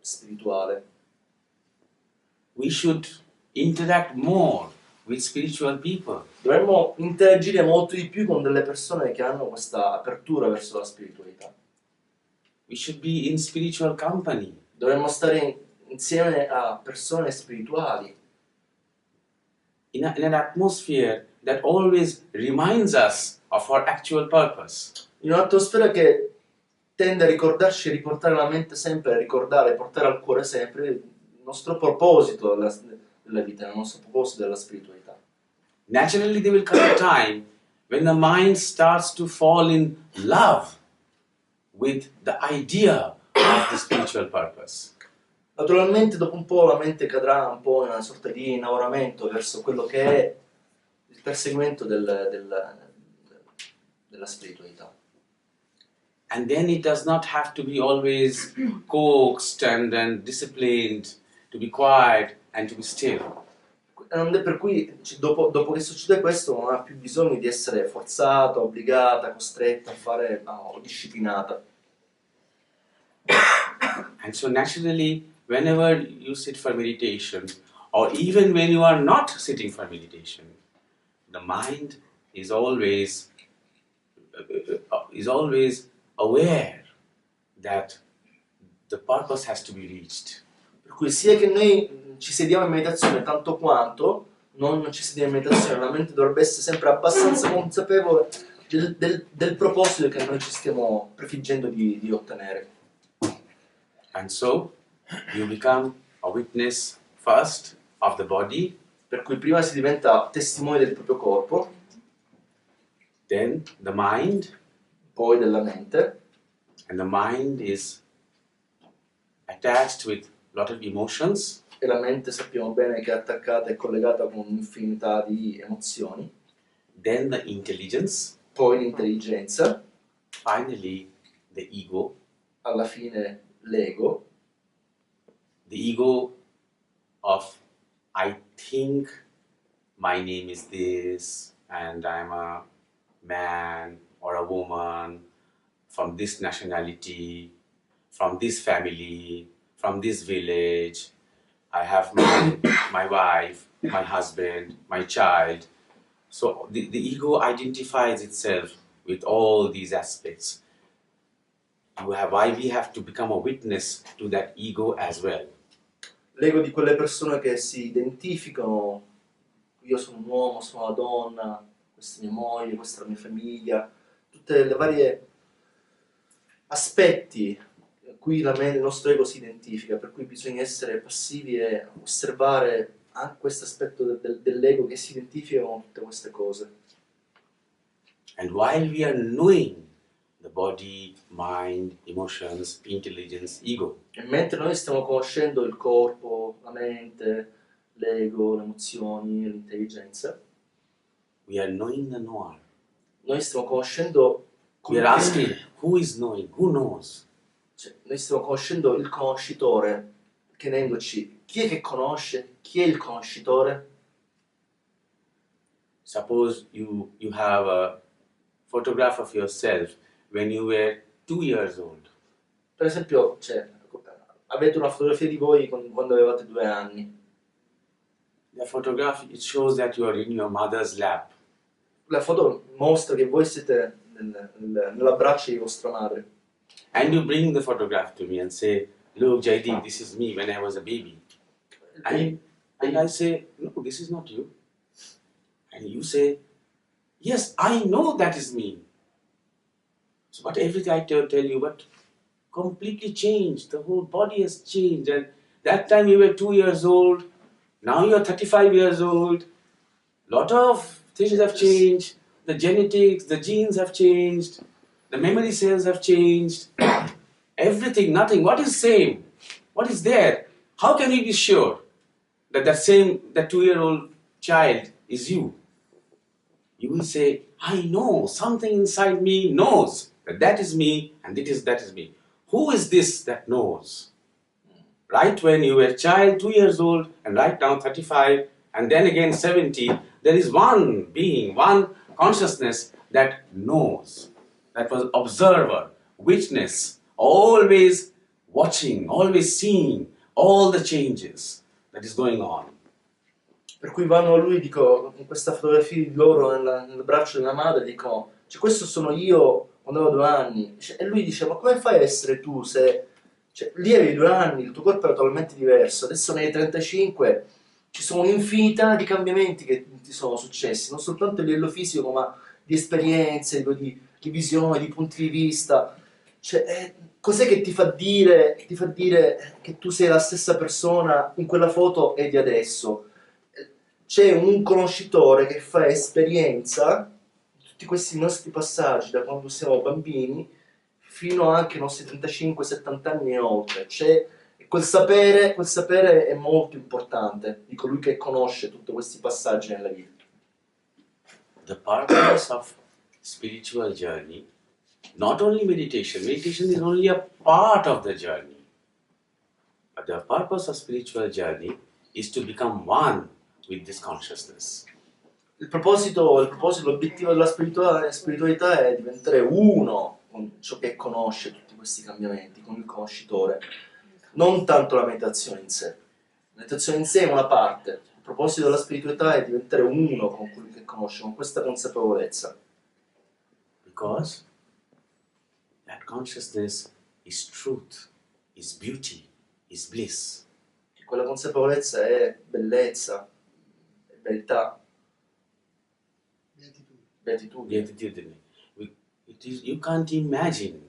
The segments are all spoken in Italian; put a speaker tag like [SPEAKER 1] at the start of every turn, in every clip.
[SPEAKER 1] spirituale.
[SPEAKER 2] We should interact more with spiritual people.
[SPEAKER 1] Dovremmo interagire molto di più con delle persone che hanno questa apertura verso la spiritualità.
[SPEAKER 2] We should be in spiritual company.
[SPEAKER 1] Dovremmo stare insieme a persone spirituali.
[SPEAKER 2] In an atmosphere that always reminds us of our actual purpose.
[SPEAKER 1] In un'atmosfera che tende a ricordarci e riportare alla mente sempre, a ricordare, portare al cuore sempre il nostro proposito della vita, il nostro proposito della spiritualità.
[SPEAKER 2] Naturally, there will come a time when the mind starts to fall in love with the idea of the spiritual purpose.
[SPEAKER 1] Naturalmente dopo un po' la mente cadrà un po' in una sorta di innamoramento verso quello che è il perseguimento della spiritualità.
[SPEAKER 2] And then it does not have to be always coaxed and disciplined to be quiet and to be still.
[SPEAKER 1] Per cui dopo che succede questo non ha più bisogno di essere forzata, obbligata, costretta a fare o disciplinata.
[SPEAKER 2] And so naturally, whenever you sit for meditation, or even when you are not sitting for meditation, the mind is always aware that the purpose has to be reached.
[SPEAKER 1] Per cui sia che noi ci sediamo in meditazione tanto quanto non ci sediamo in meditazione, la mente dovrebbe essere sempre abbastanza consapevole del proposito che noi ci stiamo prefiggendo di ottenere.
[SPEAKER 2] And so, you become a witness first of the body,
[SPEAKER 1] Per cui prima si diventa testimone del proprio corpo,
[SPEAKER 2] then the mind,
[SPEAKER 1] poi della mente,
[SPEAKER 2] and the mind is attached with a lot of emotions,
[SPEAKER 1] e la mente sappiamo bene che è attaccata e collegata con un'infinità di emozioni,
[SPEAKER 2] then the intelligence,
[SPEAKER 1] poi l'intelligenza,
[SPEAKER 2] finally the ego.
[SPEAKER 1] alla fine l'ego,
[SPEAKER 2] The ego of I think my name is this and I'm a man or a woman from this nationality, from this family, from this village. I have my wife, my husband, my child. So the ego identifies itself with all these aspects. Why we have to become a witness to that ego as well.
[SPEAKER 1] l'ego di quelle persone che si identificano, io sono un uomo, sono una donna, questa è mia moglie, questa è la mia famiglia, tutte le varie aspetti a cui il nostro ego si identifica, per cui bisogna essere passivi e osservare anche questo aspetto dell'ego che si identifica con tutte queste cose.
[SPEAKER 2] And while we are knowing the body, mind, emotions, intelligence, ego,
[SPEAKER 1] E mentre noi stiamo conoscendo il corpo, la mente, l'ego, le emozioni, l'intelligenza,
[SPEAKER 2] we are knowing the knower.
[SPEAKER 1] noi stiamo conoscendo
[SPEAKER 2] We are asking, who is knowing? Who knows?
[SPEAKER 1] cioè, noi stiamo conoscendo il conoscitore, chiedendoci chi è che conosce, chi è il conoscitore.
[SPEAKER 2] Suppose you have a photograph of yourself when you were 2 years old.
[SPEAKER 1] Per esempio, avete una fotografia di voi quando avevate 2 anni.
[SPEAKER 2] The photograph, it shows that you are in your mother's lap.
[SPEAKER 1] La foto mostra che voi siete nell'abbraccio di vostra madre.
[SPEAKER 2] And you bring the photograph to me and say, look, Jaideep, this is me when I was a baby. And I say, no, this is not you. And you say, yes, I know that is me. So, but everything I tell you, but completely changed. The whole body has changed. And that time you were 2 years old. Now you are 35 years old. Lot of things have changed. The genetics, the genes have changed. The memory cells have changed. Everything, nothing. What is same? What is there? How can we be sure that that 2-year-old child is you? You will say, I know, something inside me knows that is me and that is me. Who is this that knows? Right when you were a child, 2 years old, and right now 35, and then again 70, there is one being, one consciousness that knows, that was observer, witness, always watching, always seeing all the changes that is going on.
[SPEAKER 1] Per cui vanno a lui, dico, in questa fotografia di loro nel braccio della madre, dicono, cioè, questo sono io quando avevo 2 anni. E lui dice, ma come fai a essere tu se... Cioè, lì avevi 2 anni, il tuo corpo era totalmente diverso, adesso ne hai 35, ci sono un'infinità di cambiamenti che ti sono successi, non soltanto a livello fisico, ma di esperienze, di visione, di punti di vista. Cioè, cos'è che ti fa dire che tu sei la stessa persona in quella foto e di adesso? C'è un conoscitore che fa esperienza di tutti questi nostri passaggi da quando siamo bambini fino anche ai nostri 35-70 anni e oltre. Quel sapere è molto importante di colui che conosce tutti questi passaggi nella vita.
[SPEAKER 2] The purpose of spiritual journey, not only meditation is only a part of the journey, but the purpose of spiritual journey is to become one with this consciousness.
[SPEAKER 1] L'obiettivo della spiritualità è diventare uno con ciò che conosce tutti questi cambiamenti, con il conoscitore, non tanto la meditazione in sé. La meditazione in sé è una parte, il proposito della spiritualità è diventare uno con quello che conosce, con questa consapevolezza.
[SPEAKER 2] Because that consciousness is truth, is beauty, is bliss.
[SPEAKER 1] E quella consapevolezza è bellezza, è verità, beatitudine.
[SPEAKER 2] Beatitudine. You can't imagine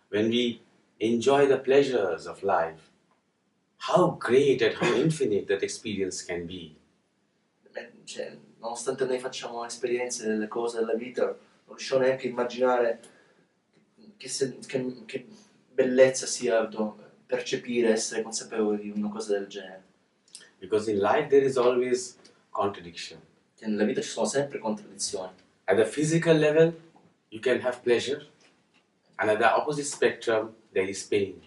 [SPEAKER 2] when we enjoy the pleasures of life, how great and how infinite that experience can be.
[SPEAKER 1] Cioè, nonostante noi facciamo esperienze delle cose della vita, non riusciamo neanche a immaginare che bellezza sia percepire, essere consapevoli di una cosa del genere.
[SPEAKER 2] Because in life there is always contradiction.
[SPEAKER 1] Che nella vita ci sono sempre contraddizioni.
[SPEAKER 2] At the physical level, you can have pleasure, and at the opposite spectrum, there is pain.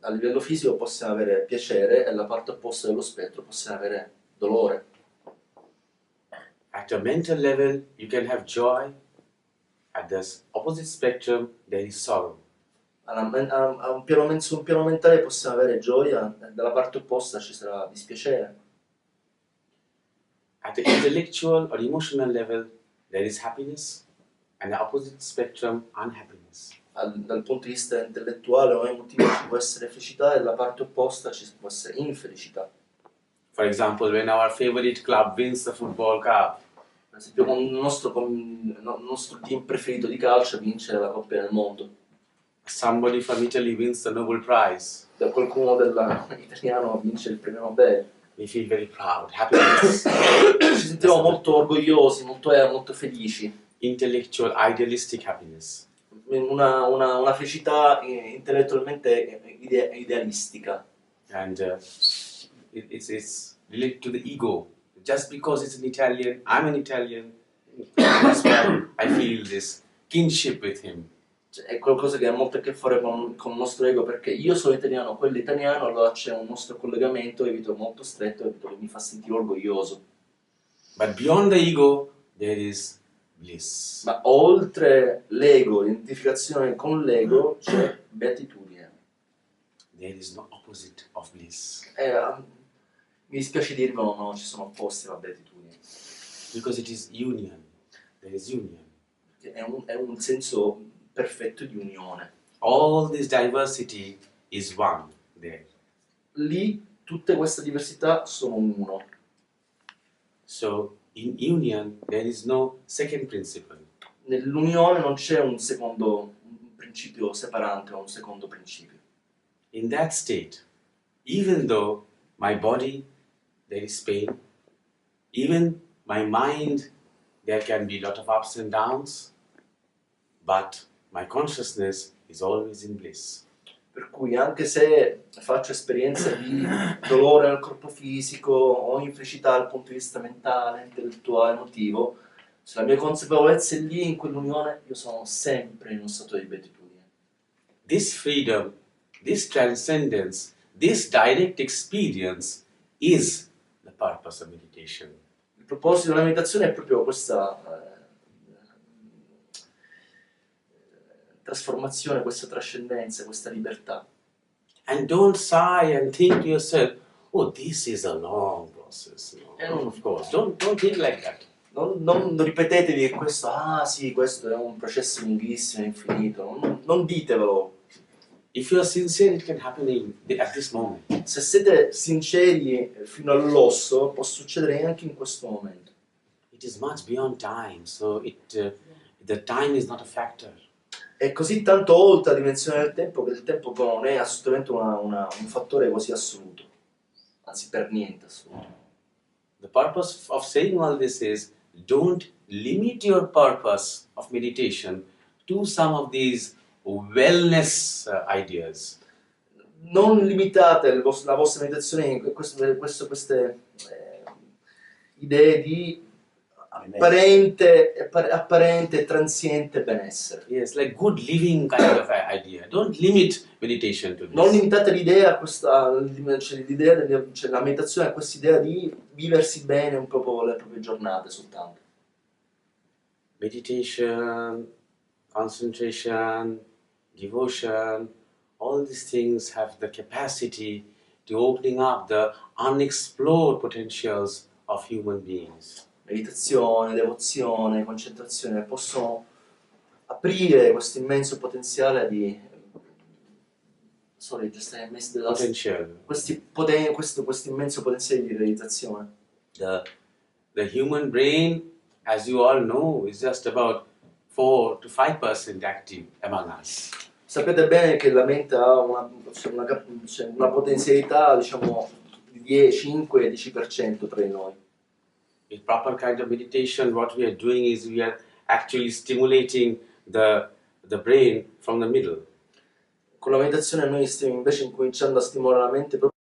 [SPEAKER 1] A livello fisico possiamo avere piacere e alla parte opposta dello spettro possiamo avere dolore.
[SPEAKER 2] At a mental level, you can have joy. At the opposite spectrum, there is sorrow.
[SPEAKER 1] Su un piano mentale possiamo avere gioia e dalla parte opposta ci sarà dispiacere.
[SPEAKER 2] At the intellectual or emotional level, there is happiness, and the opposite spectrum, unhappiness.
[SPEAKER 1] Dal punto di vista intellettuale o emotivo ci può essere felicità e dalla parte opposta ci può essere infelicità.
[SPEAKER 2] For example, when our favorite club wins the football cup,
[SPEAKER 1] Per esempio, con il nostro team preferito di calcio vince la Coppa del Mondo.
[SPEAKER 2] somebody from Italy wins the Nobel Prize,
[SPEAKER 1] Da qualcuno italiano vince il premio Nobel.
[SPEAKER 2] we feel very proud, happiness,
[SPEAKER 1] Ci sentiamo molto orgogliosi, molto felici.
[SPEAKER 2] intellectual, idealistic happiness.
[SPEAKER 1] Una felicità intellettualmente idealistica.
[SPEAKER 2] And it's related to the ego. Just because it's an Italian, I'm an Italian, that's why I feel this kinship with him.
[SPEAKER 1] Cioè, è qualcosa che ha molto a che fare con il nostro ego, perché io sono italiano, quello è italiano, allora c'è un nostro collegamento, evito molto stretto, evito che mi fa sentire orgoglioso.
[SPEAKER 2] But beyond the ego, there is bliss.
[SPEAKER 1] Ma oltre l'ego, l'identificazione con l'ego, c'è beatitudine.
[SPEAKER 2] There is no opposite of bliss.
[SPEAKER 1] Mi dispiace dirvelo, no, ci sono opposti alla beatitudine.
[SPEAKER 2] Because it is union. There is union.
[SPEAKER 1] È un senso perfetto di unione.
[SPEAKER 2] All this diversity is one there.
[SPEAKER 1] Lì tutte queste diversità sono uno.
[SPEAKER 2] So in union there is no second principle.
[SPEAKER 1] Nell'unione non c'è un principio separante o un secondo principio.
[SPEAKER 2] In that state, even though my body there is pain, even my mind there can be a lot of ups and downs, but my consciousness is always in bliss.
[SPEAKER 1] Per cui anche se faccio esperienze di dolore nel corpo fisico o infelicità dal punto di vista mentale, intellettuale, emotivo, se la mia consapevolezza è lì in quell'unione, io sono sempre in uno stato di beatitudine.
[SPEAKER 2] This freedom, this transcendence, this direct experience is the purpose of meditation.
[SPEAKER 1] Il proposito della meditazione è proprio questa trasformazione, questa trascendenza, questa libertà.
[SPEAKER 2] And don't sigh and think to yourself, oh, this is a long process. No, of course. Don't think like that.
[SPEAKER 1] Non ripetetevi che questo, sì, questo è un processo lunghissimo, infinito. Non ditevelo.
[SPEAKER 2] If you are sincere, it can happen at this moment.
[SPEAKER 1] Se siete sinceri fino all'osso, può succedere anche in questo momento.
[SPEAKER 2] It is much beyond time, so the time is not a factor.
[SPEAKER 1] È così tanto oltre la dimensione del tempo che il tempo non è assolutamente un fattore così assoluto. Anzi, per niente assoluto.
[SPEAKER 2] The purpose of saying all this is, don't limit your purpose of meditation to some of these wellness ideas.
[SPEAKER 1] Non limitate la vostra meditazione in queste idee di apparente e transiente benessere.
[SPEAKER 2] Yes, like good living kind of idea. Don't limit meditation to this.
[SPEAKER 1] Non limitate l'idea la meditazione a questa idea di viversi bene un po' le proprie giornate soltanto.
[SPEAKER 2] Meditation, concentration, devotion, all these things have the capacity to opening up the unexplored potentials of human beings.
[SPEAKER 1] Meditazione, devozione, concentrazione possono aprire questo immenso potenziale di questo immenso potenziale di realizzazione.
[SPEAKER 2] The human brain, as you all know, is just about 4 to 5% active among us.
[SPEAKER 1] Sapete bene che la mente ha una potenzialità, diciamo, di 5-10% tra di noi.
[SPEAKER 2] With proper kind of meditation, what we are doing is we are actually stimulating the brain from the middle.
[SPEAKER 1] Con la meditazione noi stiamo invece incominciando a stimolare la mente proprio